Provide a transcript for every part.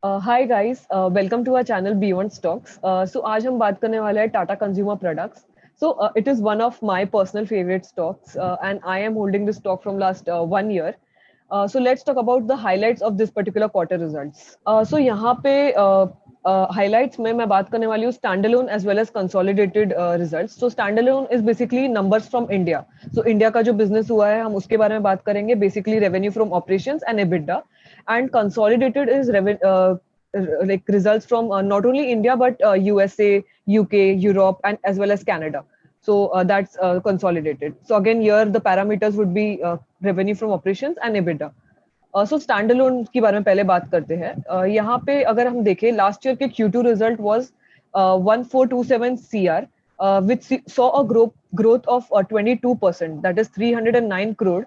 Hi guys, welcome to our channel beyond stocks. So आज हम बात करने वाले हैं Tata consumer products. So it is one of my personal favourite stocks and I am holding this stock from last 1 year. So let's talk about the highlights of this particular quarter results. So यहाँ पे highlights में मैं बात करने वाली हूँ standalone as well as consolidated results. So standalone is basically numbers from India. So India का जो business हुआ है हम उसके बारे में बात करेंगे. Basically revenue from operations and EBITDA. And consolidated is like results from not only India but USA, UK, Europe, and as well as Canada. So that's consolidated. So again, here the parameters would be revenue from operations and EBITDA. So stand alone की बारे में पहले बात करते हैं. यहाँ पे अगर हम देखें लास्ट ईयर के Q2 result was 1427 CR, which saw a growth of 22%, that is 309 crore,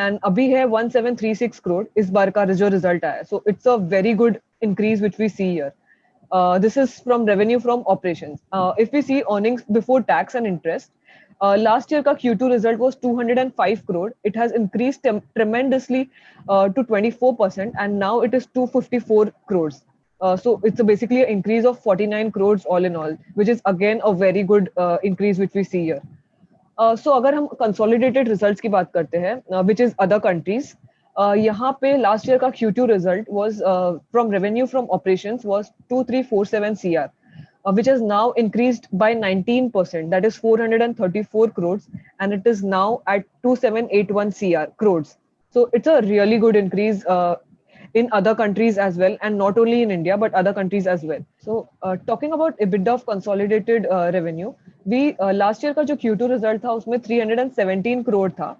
and अभी है 1736 crore इस बार का जो रिजल्ट आया. So it's a very good increase which we see here. This is from revenue from operations. If we see earnings before tax and interest, last year ka Q2 result was 205 crore. It has increased tremendously to 24%, and now it is 254 crores. So it's basically an increase of 49 crores all in all, which is again a very good increase which we see here. So अगर हम consolidated results की बात करते हैं, which is other countries, यहाँ पे last year का Q2 result was from revenue from operations was 2347 CR, which has now increased by 19%, that is 434 crores, and it is now at 2781 crores. So it's a really good increase in other countries as well, and not only in India but other countries as well. So talking about EBITDA of consolidated revenue, we last year का जो Q2 result था उसमें 317 crore था,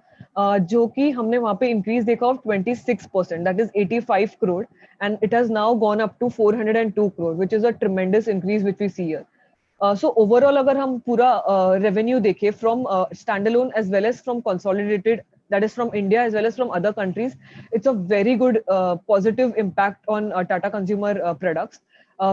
जो कि हमने वहाँ पे इंक्रीज देखा of 26%, that is 85 crore, and it has now gone up to 402 crore, which is a tremendous increase which we see here. So overall अगर हम पूरा revenue देखें from standalone as well as from consolidated, that is from India as well as from other countries, it's a very good positive impact on Tata Consumer Products,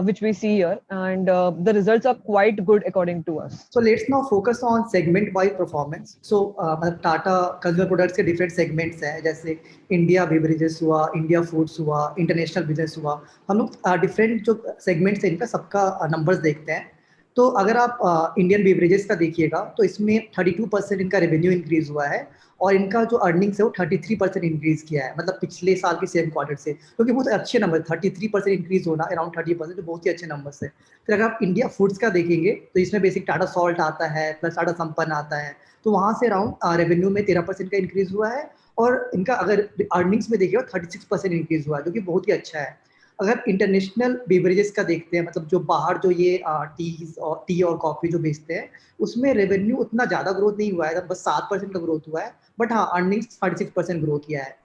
which we see here, and the results are quite good according to us. So let's now focus on segment-wise performance. So मतलब Tata consumer products के different segments हैं, जैसे India beverages हुआ, India foods हुआ, international business हुआ. हम लोग different जो सेगमेंट्स हैं इनका सबका नंबर्स देखते हैं. तो अगर आप इंडियन बेवरेजेस का देखिएगा तो इसमें 32% इनका रेवेन्यू इंक्रीज हुआ है और इनका जो अर्निंग्स है वो 33% इंक्रीज किया है, मतलब पिछले साल के सेम क्वार्टर से, क्योंकि बहुत अच्छे नंबर 33% इंक्रीज होना अराउंड 30%, जो बहुत ही अच्छे नंबर है. फिर अगर आप इंडिया फूड्स का देखेंगे तो इसमें बेसिक टाटा सॉल्ट आता है प्लस टाटा संपन्न आता है, तो वहाँ से अराउंड रेवेन्यू में 13% का इंक्रीज हुआ है और इनका अगर अर्निंग्स में देखिएगा 36% इंक्रीज हुआ है, जो कि बहुत ही अच्छा है. अगर इंटरनेशनल बेवरेजेस का देखते हैं, मतलब जो बाहर जो ये टी और कॉफी जो बेचते हैं, उसमें रेवेन्यू उतना ज़्यादा ग्रोथ नहीं हुआ है, बस 7% का ग्रोथ हुआ है, बट हाँ अर्निंग्स 36% ग्रो किया है.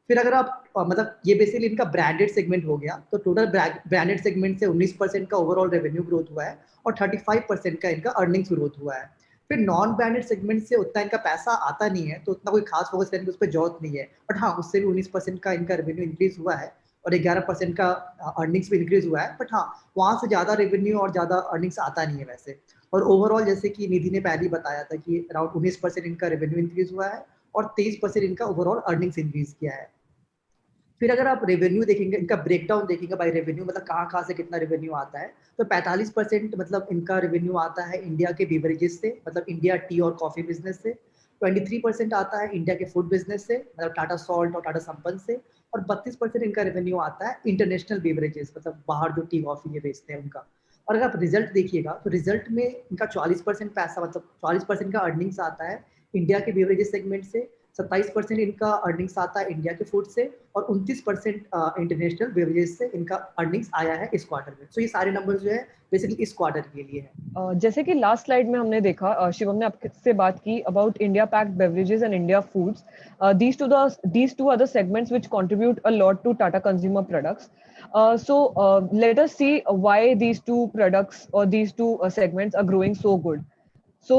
फिर अगर आप मतलब ये बेसिकली इनका ब्रांडेड सेगमेंट हो गया, तो टोटल ब्रांडेड सेगमेंट से 19% का ओवरऑल रेवेन्यू ग्रोथ हुआ है और 35% का इनका अर्निंग्स ग्रोथ हुआ है. फिर नॉन ब्रांडेड सेगमेंट से उतना इनका पैसा आता नहीं है, तो उतना कोई खास फोकस करने की उस पर जरूरत नहीं है, बट हाँ उससे भी 19% का इनका रेवेन्यू इंक्रीज हुआ है और 11% का अर्निंग्स भी इंक्रीज हुआ है, बट हाँ वहाँ से ज़्यादा रेवेन्यू और ज़्यादा अर्निंग्स आता नहीं है वैसे. और ओवरऑल जैसे कि निधि ने पहले ही बताया था कि अराउंड 19% इनका रेवेन्यू इंक्रीज हुआ है और 23% इनका ओवरऑल अर्निंग्स इंक्रीज किया है. फिर अगर आप रेवेन्यू देखेंगे, इनका ब्रेकडाउन देखेंगे बाय रेवेन्यू, मतलब कहाँ कहाँ से कितना रेवेन्यू आता है, तो 45% मतलब इनका रेवेन्यू आता है इंडिया के बेवरेजेस से, मतलब इंडिया टी और कॉफी बिजनेस से. 23% आता है इंडिया के फूड बिजनेस से, मतलब टाटा सॉल्ट और टाटा संपन्न से. और 32% इनका रेवेन्यू आता है इंटरनेशनल बेवरेजेस, मतलब बाहर जो टी कॉफी ये बेचते हैं उनका. और अगर आप रिजल्ट देखिएगा तो रिजल्ट में इनका 44% पैसा, मतलब 44% का अर्निंग्स आता है इंडिया के बेवरेजेस सेगमेंट से, 27% इनका अर्निंग्स आता है इंडिया के फूड से और 29% इंटरनेशनल बेवरेजेस से इनका अर्निंग्स आया है इस क्वार्टर में. तो ये सारे नंबर जो है बेसिकली इस क्वार्टर के लिए है. जैसे कि लास्ट स्लाइड में हमने देखा, शिवम ने आपसे बात की about India packed beverages and India foods. these two are the segments which contribute a lot to Tata Consumer Products. So let us see why these two products or these two segments are growing so good. So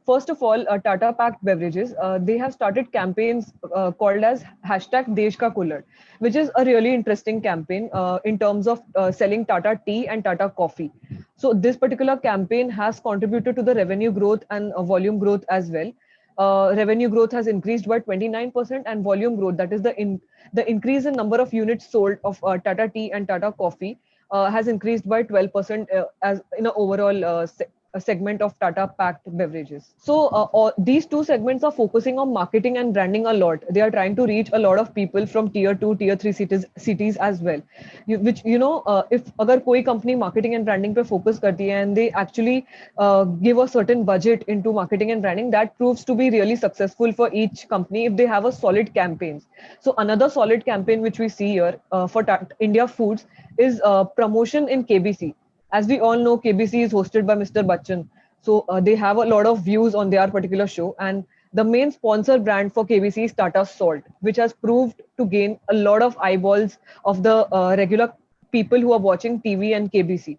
first of all, Tata Packed Beverages, they have started campaigns called as hashtag Desh Ka Cooler, which is a really interesting campaign in terms of selling Tata tea and Tata coffee. So this particular campaign has contributed to the revenue growth and volume growth as well. revenue growth has increased by 29%, and volume growth, that is the increase in number of units sold of Tata Tea and Tata Coffee, has increased by 12% as in an overall a segment of Tata packed beverages. So these two segments are focusing on marketing and branding a lot. They are trying to reach a lot of people from tier 2, tier 3 cities as well. Which if अगर कोई company marketing and branding पे focus करती है and they actually give a certain budget into marketing and branding, that proves to be really successful for each company if they have a solid campaigns. So another solid campaign which we see here for India Foods is promotion in KBC. As we all know, KBC is hosted by Mr. Bachchan. So they have a lot of views on their particular show. And the main sponsor brand for KBC is Tata Salt, which has proved to gain a lot of eyeballs of the regular people who are watching TV and KBC.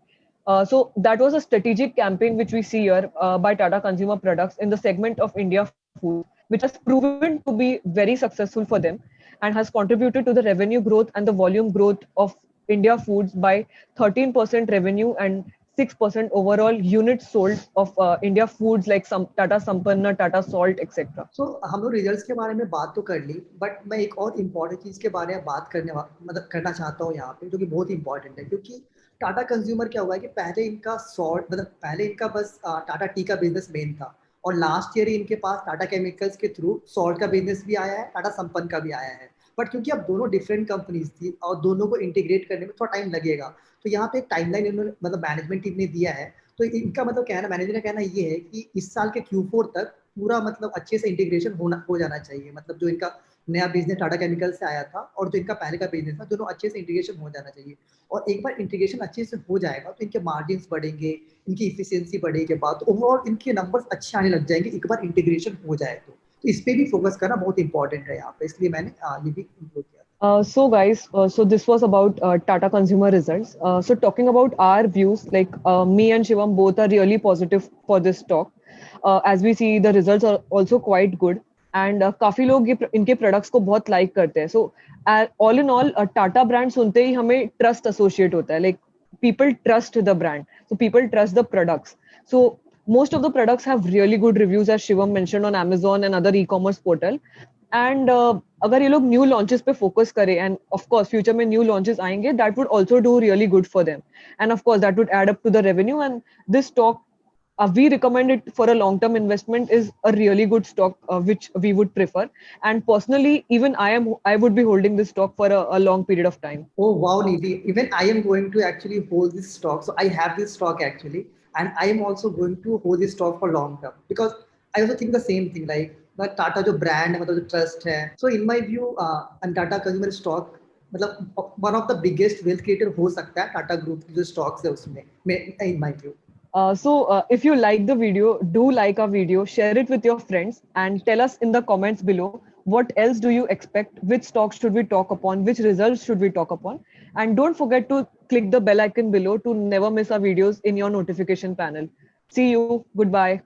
So that was a strategic campaign which we see here by Tata Consumer Products in the segment of India Food, which has proven to be very successful for them and has contributed to the revenue growth and the volume growth of India Foods by 13% revenue and 6% overall units sold of India Foods like some Tata Sampanna, Tata Salt, etc. So हम लोग results के बारे में बात तो कर ली, but मैं एक और इम्पोर्टेंट चीज के बारे में बात मतलब करना चाहता हूँ यहाँ पे, जो कि बहुत इंपॉर्टेंट है। क्योंकि टाटा कंज्यूमर क्या हुआ है कि पहले इनका सॉल्ट मतलब पहले इनका बस टाटा टी का बिजनेस मेन था, और लास्ट ईयर ही इनके पास टाटा केमिकल्स के थ्रू सॉल्ट का बिजनेस भी आया है, टाटा संपन्न का भी आया है। बट क्योंकि अब दोनों डिफरेंट कंपनीज थी और दोनों को इंटीग्रेट करने में थोड़ा टाइम लगेगा, तो यहाँ पे एक टाइमलाइन इन्होंने मतलब मैनेजमेंट टीम ने दिया है। तो इनका मतलब कहना, मैनेजर का कहना ये है कि इस साल के Q4 तक पूरा मतलब अच्छे से इंटीग्रेशन हो जाना चाहिए। मतलब जो इनका नया बिजनेस टाटा केमिकल से आया था और जो इनका पहले का बिजनेस था, दोनों अच्छे से इंटीग्रेशन हो जाना चाहिए। और एक बार इंटीग्रेशन अच्छे से हो जाएगा तो इनके मार्जिन बढ़ेंगे, इनकी इफिशियंसी बढ़ेगी के बाद ओवरऑल इनके नंबर्स अच्छे आने लग जाएंगे एक बार इंटीग्रेशन हो जाए तो इस पे भी फोकस करना बहुत इंपॉर्टेंट है यहाँ पे, इसलिए मैंने ये भी इंक्लूड किया। So guys, so this was about Tata consumer results. So talking about our views, like me and Shivam both are really positive for this talk. As we see, the results are also quite good, and काफी लोग इनके products को बहुत like करते हैं. So all in all, Tata brand सुनते ही हमें trust associate होता है. Like people trust the brand, so people trust the products. So most of the products have really good reviews, as Shivam mentioned, on Amazon and other e-commerce portal. And अगर ये लोग new launches पे focus करें and of course future में new launches आएंगे, that would also do really good for them, and of course that would add up to the revenue, and this stock we recommend it for a long term investment, is a really good stock which we would prefer, and personally even I would be holding this stock for a long period of time. Oh wow, Nidhi, even I am going to actually hold this stock. So I have this stock actually, and I am also going to hold this stock for long term because I also think the same thing, like the Tata जो brand है, मतलब जो trust है, so in my view and Tata consumer stock मतलब one of the biggest wealth creator हो सकता है Tata group की जो stocks है उसमें, in my view. So if you like the video, do like our video, share it with your friends, and tell us in the comments below what else do you expect, which stocks should we talk upon, which results should we talk upon, and don't forget to click the bell icon below to never miss our videos in your notification panel. See you. Goodbye.